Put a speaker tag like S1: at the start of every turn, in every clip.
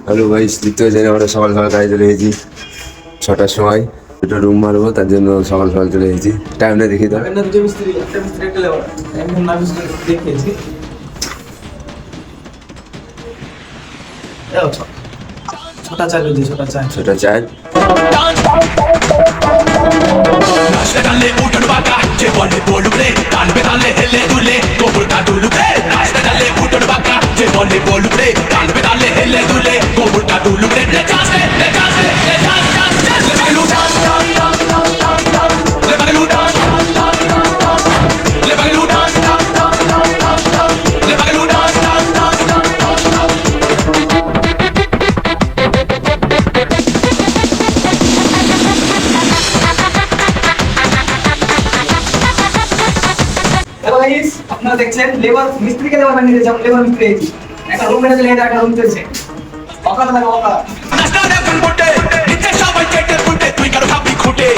S1: Hello ভাই, দ্বিতীয় জায়গায় আমরা সকাল সকাল কাজে চলে এসেছি 6টার সময়। দুটো রুম মারবো, তার জন্য সকাল সকাল চলে এসেছি। টাইমটা দেখি তো।
S2: দুটো মিস্ত্রি, একটা মিস্ত্রি একটা লেবার, একজন না মিস্ত্রি দেখিয়েছি। ছোটা চাই যদি ছোটা চাই।
S1: 6টা 4।
S3: নাচতে টানলে উঠোন বাঁকা, যে বলে বলুক রে, টানবে টানলে হেলে দুলে, কোমরটা দুলুক রে। নাচতে টানলে উঠোন বাঁকা, যে বলে বলুক রে, টানবে টানলে হেলে দুলে, কোমরটা দুলুক রে। লে চাষে, লে চাষে, লে চাষ, চাষ, চাষ, লে বাগলু, চাষ, চাষ, চাষ, চাষ, চাষ, চাষ, লে বাগলু, চাষ, চাষ, চাষ, চাষ, চাষ, লে বাগলু, চাষ, চাষ, চাষ, চাষ, চাষ, চাষ, লে বাগলু, চাষ, চাষ, চাষ, চাষ, চাষ, চাষ।
S2: হ্যালো গাইস, আপনারা দেখছেন লেবার মিস্ত্রিকে লেবার বানিয়ে দিয়েছে। আমরা লেবার মিস্ত্রি হয়েছি। একটা রুম মেরে দিলে একটা রুম চলছে। অকাল লাগে অকাল।
S3: নাচতে এখন মোটে, নিচে সবাই চেটে ফুটে, তুই কারো খাবি খুঁটে।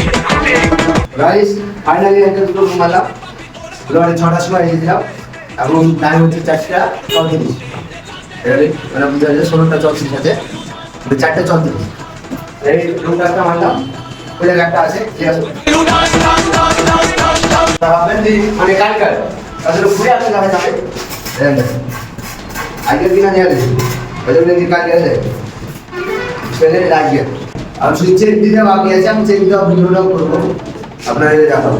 S4: গাইস ফাইনালি একটা দুটো রুম মারলাম। মানে 6টার সময় এসেছিলাম, এখন টাইম হচ্ছে 4টা 34। মানে বুঝা যায় 16টা 34 আছে, 4টা 34। এই রুমটা একটা মারলাম, ওই জায়গায় একটা আছে, ঠিক আছে। ভাববেন যে মানে কালকার আসলে ঘুরে আসলে দেখা যাবে। আগের দিন নিয়ে গেছি, ওই জন্য কালকে আছে সেটা লাগিয়ে আর সুইচ চেক দিতে বাকি আছে। আমি চেক দেওয়া ভিডিওটাও করবো, আপনাদের দেখাবো।